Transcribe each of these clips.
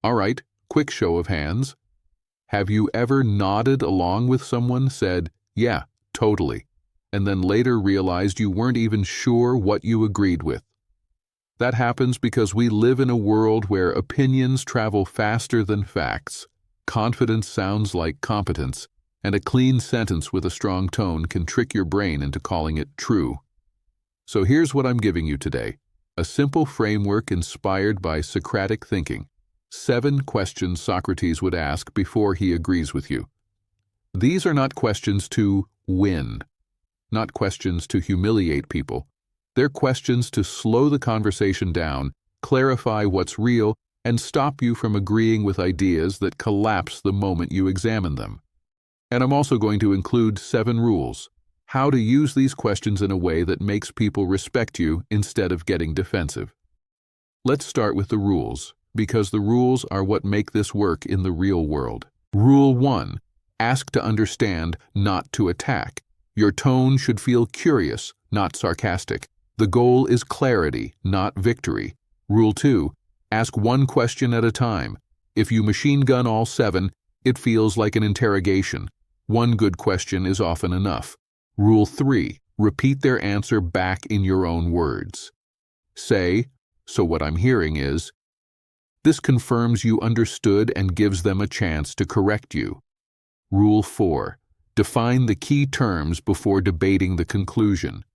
All right, quick show of hands. Have you ever nodded along with someone, said, "Yeah, totally," and then later realized you weren't even sure what you agreed with? That happens because we live in a world where opinions travel faster than facts. Confidence sounds like competence, and a clean sentence with a strong tone can trick your brain into calling it true. So here's what I'm giving you today: a simple framework inspired by Socratic thinking. 7 questions Socrates would ask before he agrees with you. These are not questions to win, not questions to humiliate people. They're questions to slow the conversation down, clarify what's real, and stop you from agreeing with ideas that collapse the moment you examine them. And I'm also going to include 7 rules: how to use these questions in a way that makes people respect you instead of getting defensive. Let's start with the rules, because the rules are what make this work in the real world. Rule 1. Ask to understand, not to attack. Your tone should feel curious, not sarcastic. The goal is clarity, not victory. Rule 2. Ask one question at a time. If you machine gun all 7, it feels like an interrogation. One good question is often enough. Rule 3. Repeat their answer back in your own words. Say, "So what I'm hearing is," this confirms you understood and gives them a chance to correct you. Rule 4. Define the key terms before debating the conclusion.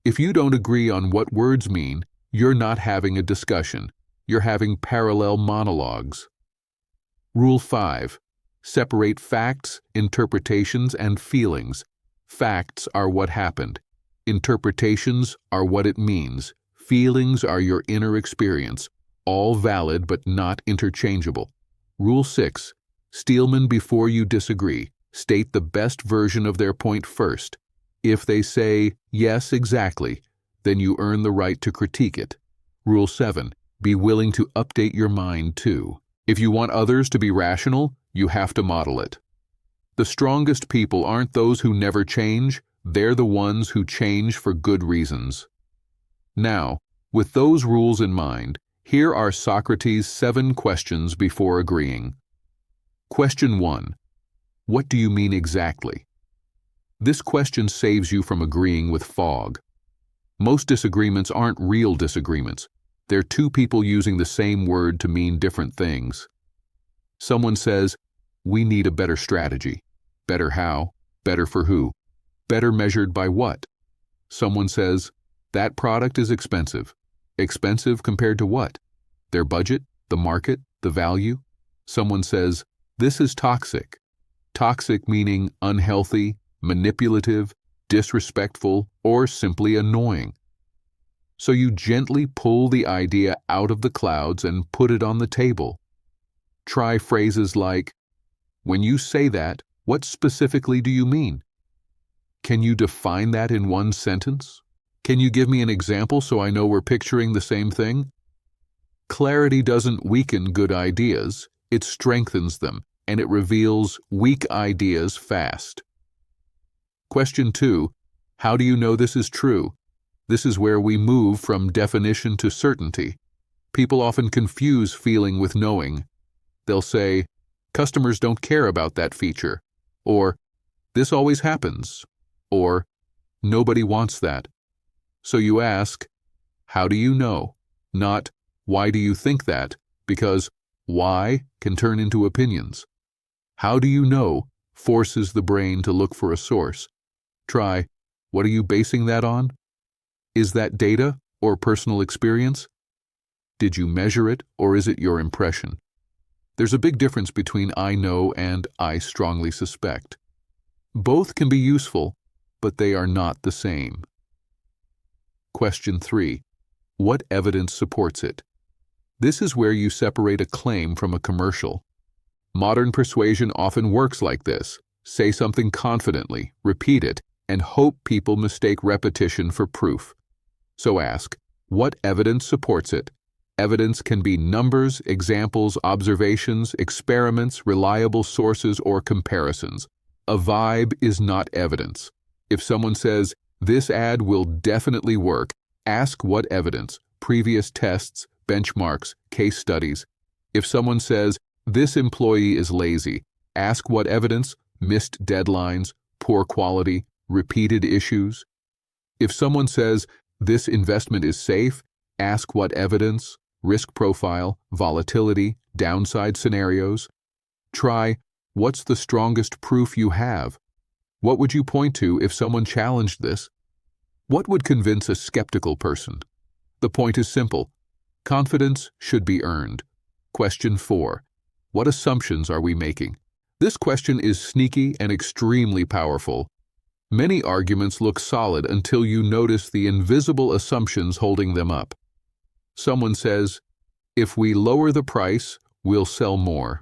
If you don't agree on what words mean, you're not having a discussion. You're having parallel monologues. Rule 5. Separate facts, interpretations, and feelings. Facts are what happened. Interpretations are what it means. Feelings are your inner experience. All valid but not interchangeable. Rule 6. Steelman before you disagree. State the best version of their point first. If they say, "Yes, exactly," then you earn the right to critique it. Rule 7. Be willing to update your mind too. If you want others to be rational, you have to model it. The strongest people aren't those who never change, they're the ones who change for good reasons. Now, with those rules in mind, here are Socrates' 7 questions before agreeing. Question 1. What do you mean exactly? This question saves you from agreeing with fog. Most disagreements aren't real disagreements. They're two people using the same word to mean different things. Someone says, "We need a better strategy." Better how? Better for who? Better measured by what? Someone says, "That product is expensive." Expensive compared to what? Their budget, the market, the value? Someone says, "This is toxic." Toxic meaning unhealthy, manipulative, disrespectful, or simply annoying. So you gently pull the idea out of the clouds and put it on the table. Try phrases like, "When you say that, what specifically do you mean? Can you define that in one sentence? Can you give me an example so I know we're picturing the same thing?" Clarity doesn't weaken good ideas, it strengthens them, and it reveals weak ideas fast. Question 2. How do you know this is true? This is where we move from definition to certainty. People often confuse feeling with knowing. They'll say, "Customers don't care about that feature," or "This always happens," or "Nobody wants that." So you ask, how do you know? Not, why do you think that? Because why can turn into opinions. How do you know forces the brain to look for a source. Try, what are you basing that on? Is that data or personal experience? Did you measure it or is it your impression? There's a big difference between I know and I strongly suspect. Both can be useful, but they are not the same. Question 3. What evidence supports it? This is where you separate a claim from a commercial. Modern persuasion often works like this. Say something confidently, repeat it, and hope people mistake repetition for proof. So ask, what evidence supports it? Evidence can be numbers, examples, observations, experiments, reliable sources, or comparisons. A vibe is not evidence. If someone says, this ad will definitely work, ask what evidence, previous tests, benchmarks, case studies. If someone says, this employee is lazy, ask what evidence, missed deadlines, poor quality, repeated issues. If someone says, this investment is safe, ask what evidence, risk profile, volatility, downside scenarios. Try, what's the strongest proof you have? What would you point to if someone challenged this? What would convince a skeptical person? The point is simple. Confidence should be earned. Question 4. What assumptions are we making? This question is sneaky and extremely powerful. Many arguments look solid until you notice the invisible assumptions holding them up. Someone says, if we lower the price, we'll sell more.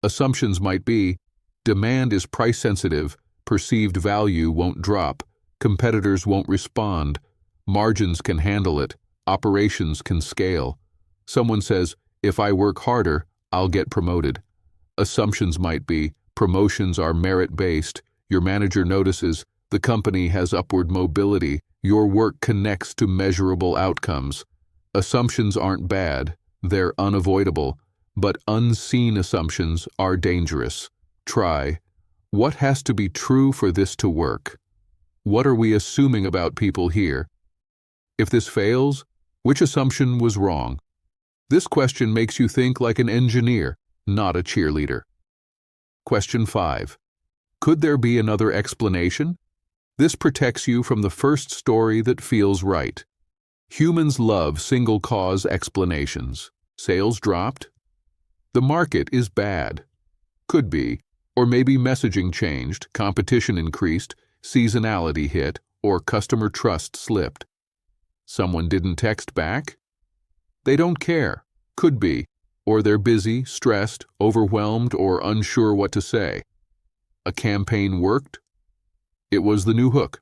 Assumptions might be, demand is price sensitive, perceived value won't drop, competitors won't respond, margins can handle it, operations can scale. Someone says, if I work harder, I'll get promoted. Assumptions might be, promotions are merit-based, your manager notices, the company has upward mobility, your work connects to measurable outcomes. Assumptions aren't bad, they're unavoidable, but unseen assumptions are dangerous. Try, what has to be true for this to work? What are we assuming about people here? If this fails, which assumption was wrong? This question makes you think like an engineer, not a cheerleader. Question 5. Could there be another explanation? This protects you from the first story that feels right. Humans love single-cause explanations. Sales dropped? The market is bad. Could be. Or maybe messaging changed, competition increased, seasonality hit, or customer trust slipped. Someone didn't text back? They don't care. Could be. Or they're busy, stressed, overwhelmed, or unsure what to say. A campaign worked? It was the new hook.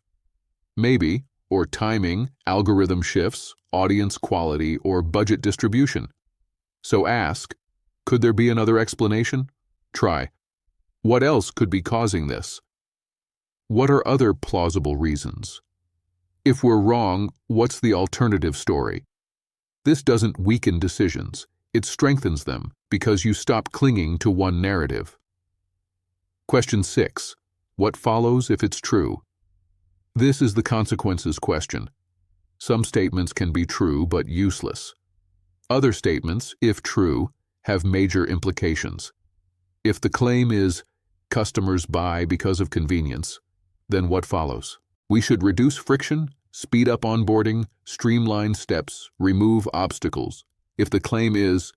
Maybe, or timing, algorithm shifts, audience quality, or budget distribution. So ask, could there be another explanation? Try, what else could be causing this? What are other plausible reasons? If we're wrong, what's the alternative story? This doesn't weaken decisions. It strengthens them because you stop clinging to one narrative. Question 6. What follows if it's true? This is the consequences question. Some statements can be true but useless. Other statements, if true, have major implications. If the claim is, customers buy because of convenience, then what follows? We should reduce friction, speed up onboarding, streamline steps, remove obstacles. If the claim is,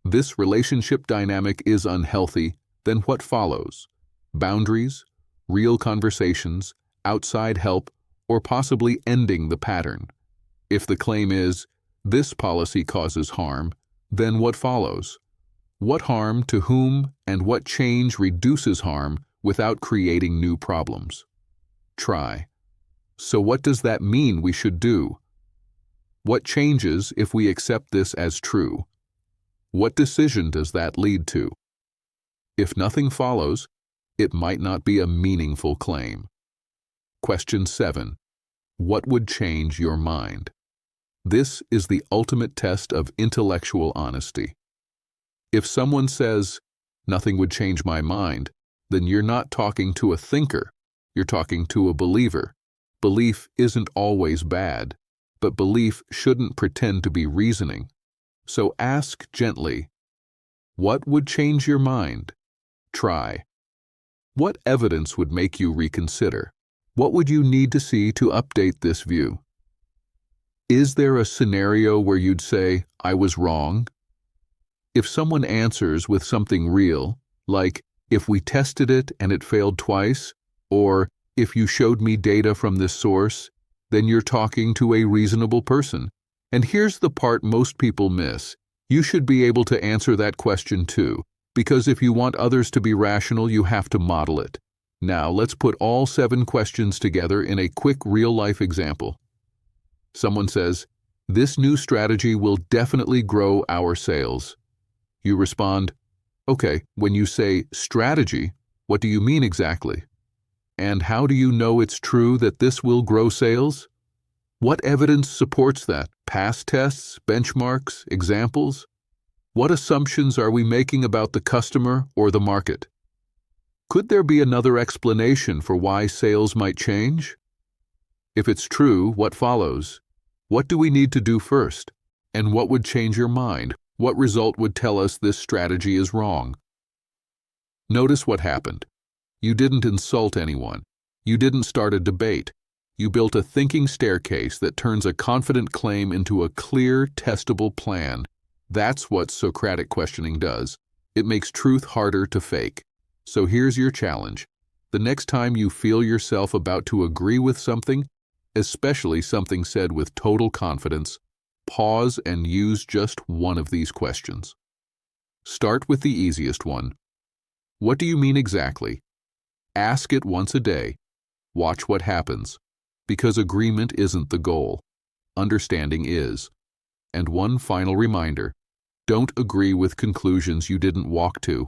this relationship dynamic is unhealthy, then what follows? Boundaries, real conversations, outside help, or possibly ending the pattern. If the claim is, this policy causes harm, then what follows? What harm to whom and what change reduces harm without creating new problems? Try. So what does that mean we should do? What changes if we accept this as true? What decision does that lead to? If nothing follows, it might not be a meaningful claim. Question 7. What would change your mind? This is the ultimate test of intellectual honesty. If someone says, nothing would change my mind, then you're not talking to a thinker, you're talking to a believer. Belief isn't always bad, but belief shouldn't pretend to be reasoning. So ask gently, what would change your mind? Try. What evidence would make you reconsider? What would you need to see to update this view? Is there a scenario where you'd say, I was wrong? If someone answers with something real, like, if we tested it and it failed twice, or if you showed me data from this source, then you're talking to a reasonable person. And here's the part most people miss. You should be able to answer that question too, because if you want others to be rational, you have to model it. Now, let's put all 7 questions together in a quick real-life example. Someone says, this new strategy will definitely grow our sales. You respond, okay, when you say strategy, what do you mean exactly? And how do you know it's true that this will grow sales? What evidence supports that? Past tests, benchmarks, examples? What assumptions are we making about the customer or the market? Could there be another explanation for why sales might change? If it's true, what follows? What do we need to do first? And what would change your mind? What result would tell us this strategy is wrong? Notice what happened. You didn't insult anyone. You didn't start a debate. You built a thinking staircase that turns a confident claim into a clear, testable plan. That's what Socratic questioning does. It makes truth harder to fake. So here's your challenge. The next time you feel yourself about to agree with something, especially something said with total confidence, pause and use just one of these questions. Start with the easiest one. What do you mean exactly? Ask it once a day. Watch what happens. Because agreement isn't the goal. Understanding is. And one final reminder. Don't agree with conclusions you didn't walk to.